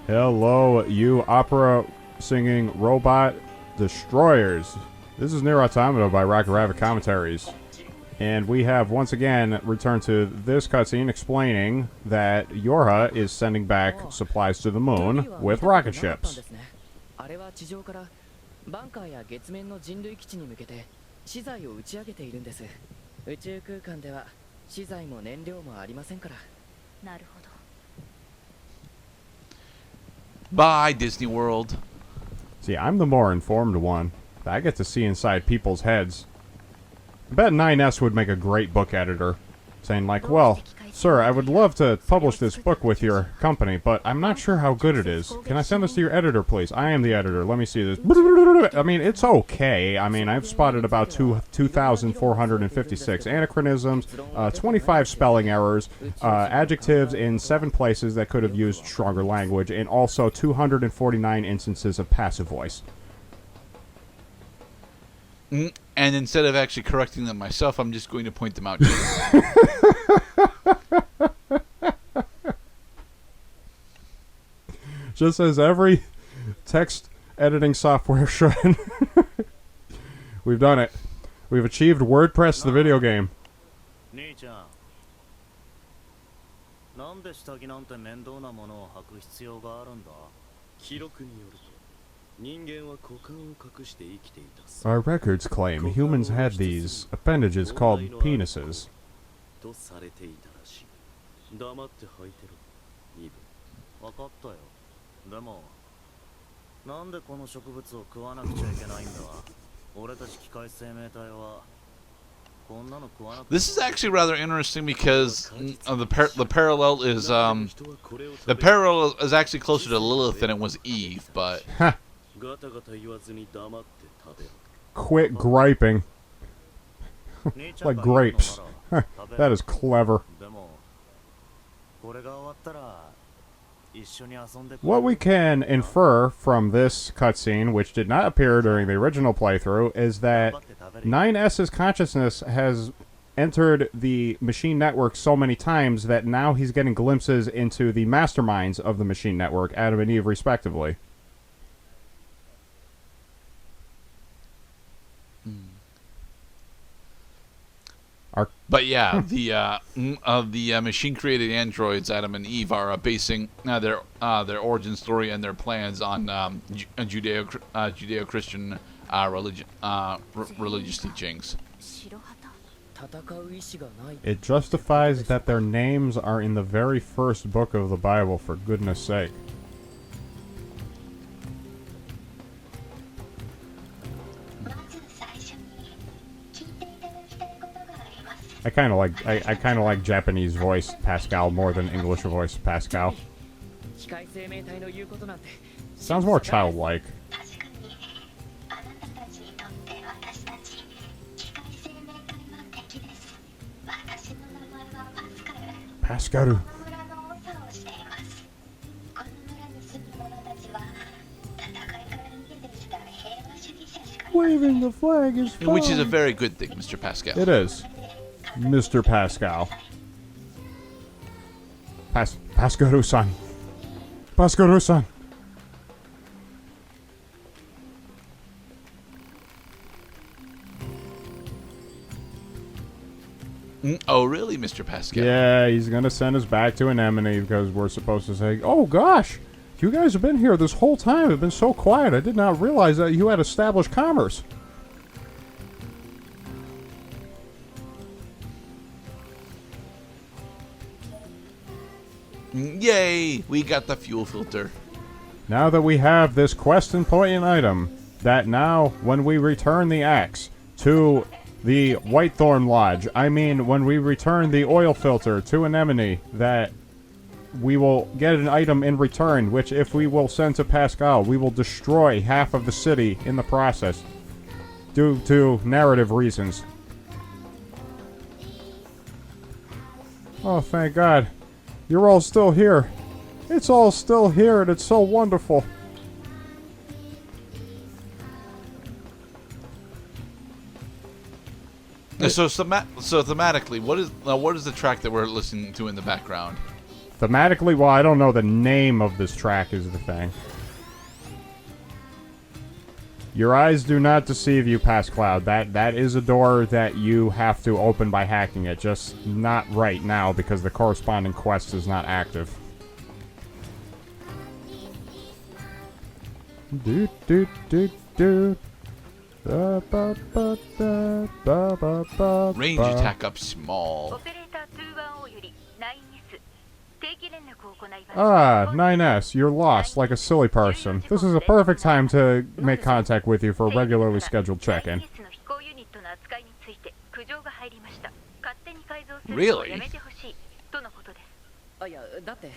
Hello, you opera-singing robot destroyers. This is NieR Automata by Rocket Rabbit Commentaries. And we have once again returned to this cutscene explaining that Yorha is sending back supplies to the moon with rocket ships. Bye, Disney World. See, I'm the more informed one. I get to see inside people's heads. I bet 9S would make a great book editor. Saying like, well, sir, I would love to publish this book with your company, but I'm not sure how good it is. Can I send this to your editor, please? I am the editor. Let me see this. I mean, it's okay. I mean, I've spotted about 2,456 anachronisms, 25 spelling errors, adjectives in 7 places that could have used stronger language, and also 249 instances of passive voice. And instead of actually correcting them myself, I'm just going to point them out to you. Just as every text editing software should. We've done it. We've achieved WordPress, the video game. Our records claim humans had these appendages called penises. This is actually rather interesting because the parallel is actually closer to Lilith than it was Eve, but Quit griping. Like grapes. That is clever. What we can infer from this cutscene, which did not appear during the original playthrough, is that 9S's consciousness has entered the machine network so many times that now he's getting glimpses into the masterminds of the machine network, Adam and Eve respectively. But yeah, the machine-created androids, Adam and Eve, are basing their origin story and their plans on Judeo-Christian religious teachings. It justifies that their names are in the very first book of the Bible, for goodness sake. I kind of like Japanese voice Pascal more than English voice Pascal. Sounds more childlike. Pascal. Waving the flag is fine. Which is a very good thing, Mr. Pascal. It is. Mr. Pascal. Pascal-san. Pascal-san. Oh, really, Mr. Pascal? Yeah, he's gonna send us back to Anemone because we're supposed to say, oh gosh, you guys have been here this whole time. You've been so quiet. I did not realize that you had established commerce. Yay! We got the fuel filter. Now that we have this quest and point and item, that now when we return the axe to the Whitethorn Lodge, I mean when we return the oil filter to Anemone, that we will get an item in return, which if we will send to Pascal, we will destroy half of the city in the process, due to narrative reasons. Oh, thank God. You're all still here. It's all still here, and it's so wonderful. So thematically, what is the track that we're listening to in the background? Thematically, well, I don't know the name of this track is the thing. Your eyes do not deceive you, past Cloud. That is a door that you have to open by hacking it. Just not right now because the corresponding quest is not active. Do do do do. Ba, ba, ba, da, ba, ba, ba, Range ba. attack up small. Ah, 9S, you're lost like a silly person. This is a perfect time to make contact with you for a regularly scheduled check-in. Really? あ、いや、だって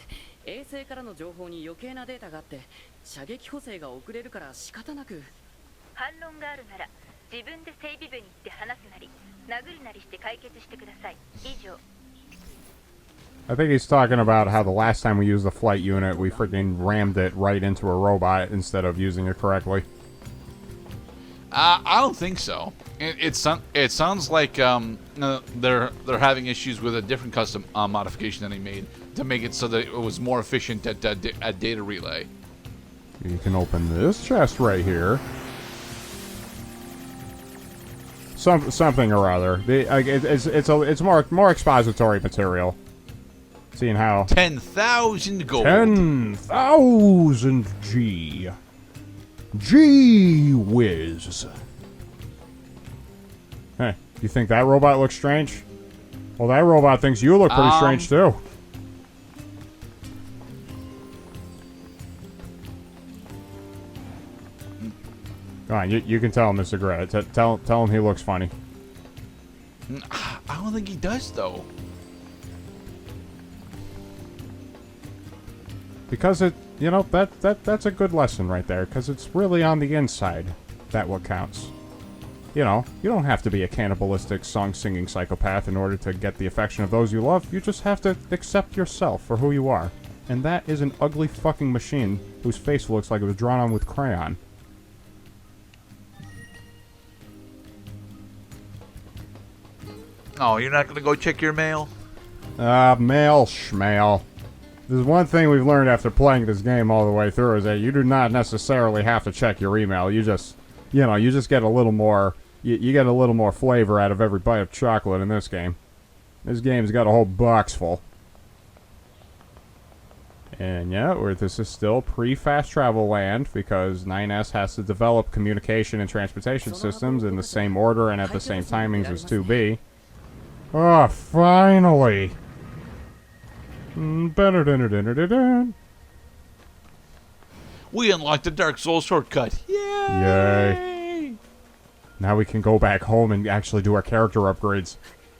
衛星からの情報に余計なデータがあって射撃補正が遅れるから仕方なく。反論があるなら自分で整備部に行って話すなり殴るなりして解決してください。以上。 I think he's talking about how the last time we used the flight unit, we freaking rammed it right into a robot instead of using it correctly. I don't think so. It sounds like they're having issues with a different custom modification that he made to make it so that it was more efficient at data relay. You can open this chest right here. Something or other. It's more expository material. Seeing how 10,000 gold. 10,000 G. Gee whiz. Hey, you think that robot looks strange? Well, that robot thinks you look pretty strange too. Come on, you can tell him, Mr. Gray. Tell him he looks funny. I don't think he does though. Because that's a good lesson right there. Because it's really on the inside that what counts. You know, you don't have to be a cannibalistic song-singing psychopath in order to get the affection of those you love. You just have to accept yourself for who you are. And that is an ugly fucking machine whose face looks like it was drawn on with crayon. Oh, you're not gonna go check your mail? Mail schmail. There's one thing we've learned after playing this game all the way through is that you do not necessarily have to check your email. You just, you just get a little more, you get a little more flavor out of every bite of chocolate in this game. This game's got a whole box full. And yeah, this is still pre-fast travel land because 9S has to develop communication and transportation systems in the same order and at the same timings as 2B. Oh, finally! We unlocked the Dark Souls shortcut. Yay! Yay! Now we can go back home and actually do our character upgrades.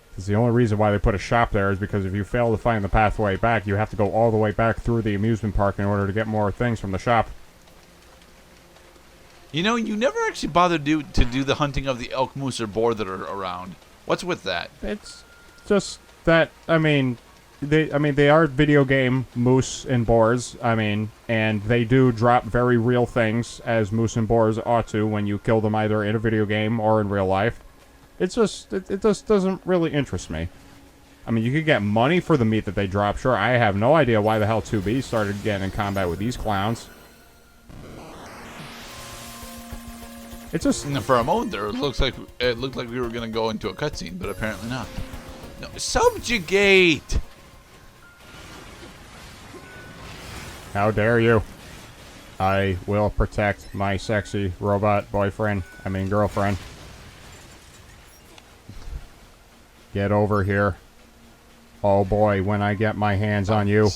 Because the only reason why they put a shop there is because if you fail to find the pathway back, you have to go all the way back through the amusement park in order to get more things from the shop. You know, you never actually bothered to do the hunting of the elk, moose, or boar that are around. What's with that? It's just that, they are video game moose and boars, and they do drop very real things, as moose and boars ought to when you kill them either in a video game or in real life. It's just, it just doesn't really interest me. I mean, you could get money for the meat that they drop, sure. I have no idea why the hell 2B started getting in combat with these clowns. It's just... For a moment there, it looked like we were going to go into a cutscene, but apparently not. No, subjugate! How dare you? I will protect my sexy robot girlfriend. Get over here. Oh boy, when I get my hands on you.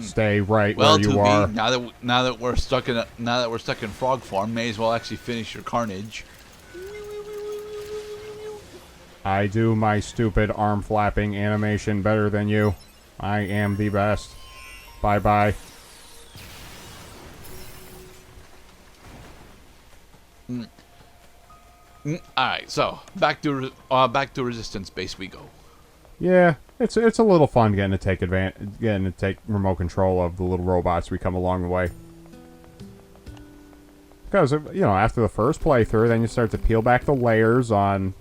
Stay right where you are. Now that we're stuck in frog form, may as well actually finish your carnage. I do my stupid arm flapping animation better than you. I am the best. Bye bye. Alright, so back to resistance base we go. Yeah, it's a little fun getting to take remote control of the little robots we come along the way. Because after the first playthrough, then you start to peel back the layers on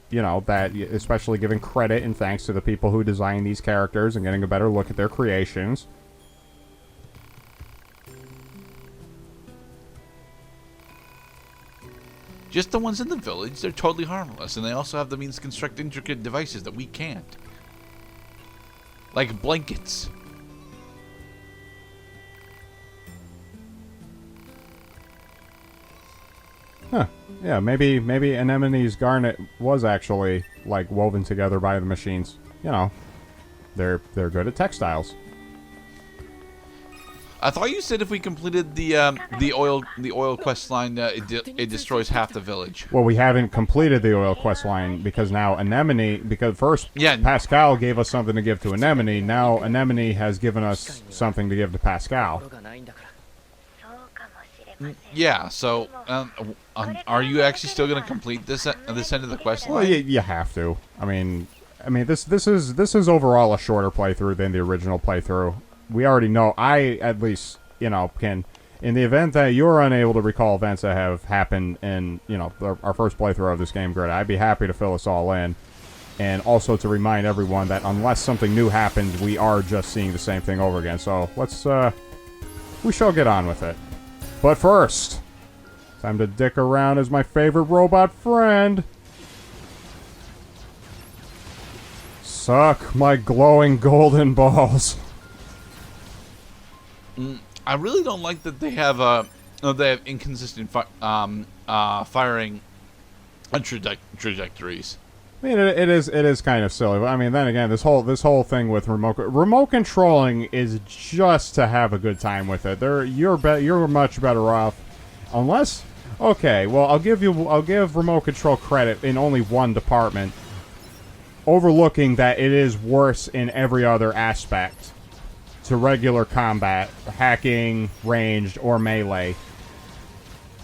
you know, that especially giving credit and thanks to the people who designed these characters and getting a better look at their creations. Just the ones in the village, they're totally harmless, and they also have the means to construct intricate devices that we can't. Like blankets. Huh. Yeah, maybe Anemone's garnet was actually, like, woven together by the machines. You know, they're good at textiles. I thought you said if we completed the oil quest line, it destroys half the village. Well, we haven't completed the oil quest line because now Anemone, because first Pascal gave us something to give to Anemone, now Anemone has given us something to give to Pascal. Yeah, so are you actually still going to complete this end of the quest line? Well, you have to. I mean, this is overall a shorter playthrough than the original playthrough. We already know, I at least, you know, can, in the event that you're unable to recall events that have happened in, you know, our first playthrough of this game, Greta, I'd be happy to fill us all in. And also to remind everyone that unless something new happens, we are just seeing the same thing over again. So let's, we shall get on with it. But first, time to dick around as my favorite robot friend. Suck my glowing golden balls. I really don't like that they have inconsistent firing trajectories. I mean, it is kind of silly. But I mean, then again, this whole thing with remote controlling is just to have a good time with it. You're much better off, unless okay. Well, I'll give remote control credit in only one department, overlooking that it is worse in every other aspect to regular combat, hacking, ranged, or melee.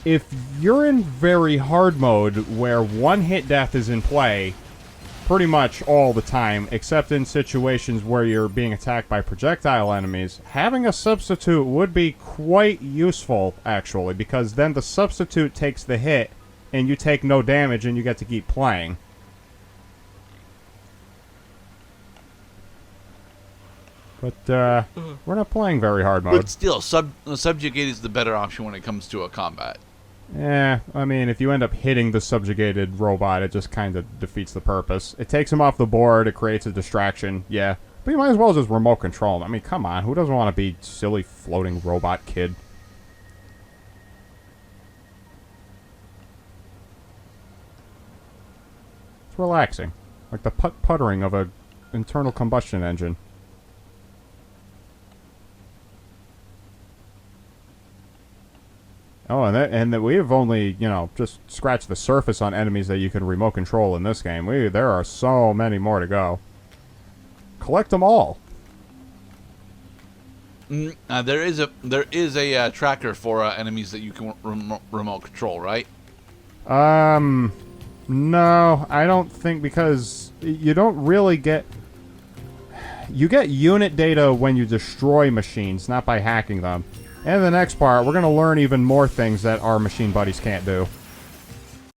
If you're in very hard mode where one-hit death is in play pretty much all the time, except in situations where you're being attacked by projectile enemies, having a substitute would be quite useful, actually, because then the substitute takes the hit, and you take no damage, and you get to keep playing. But, we're not playing very hard mode. But still, subjugate is the better option when it comes to a combat. Yeah, I mean, if you end up hitting the subjugated robot, it just kind of defeats the purpose. It takes him off the board, it creates a distraction, yeah. But you might as well just remote control him. I mean, come on, who doesn't want to be silly floating robot kid? It's relaxing. Like the puttering of a internal combustion engine. Oh, and that we have only, you know, just scratched the surface on enemies that you can remote control in this game. There are so many more to go. Collect them all. There is a tracker for enemies that you can remote control, right? No, I don't think, because you don't really get... You get unit data when you destroy machines, not by hacking them. And in the next part, we're going to learn even more things that our machine buddies can't do.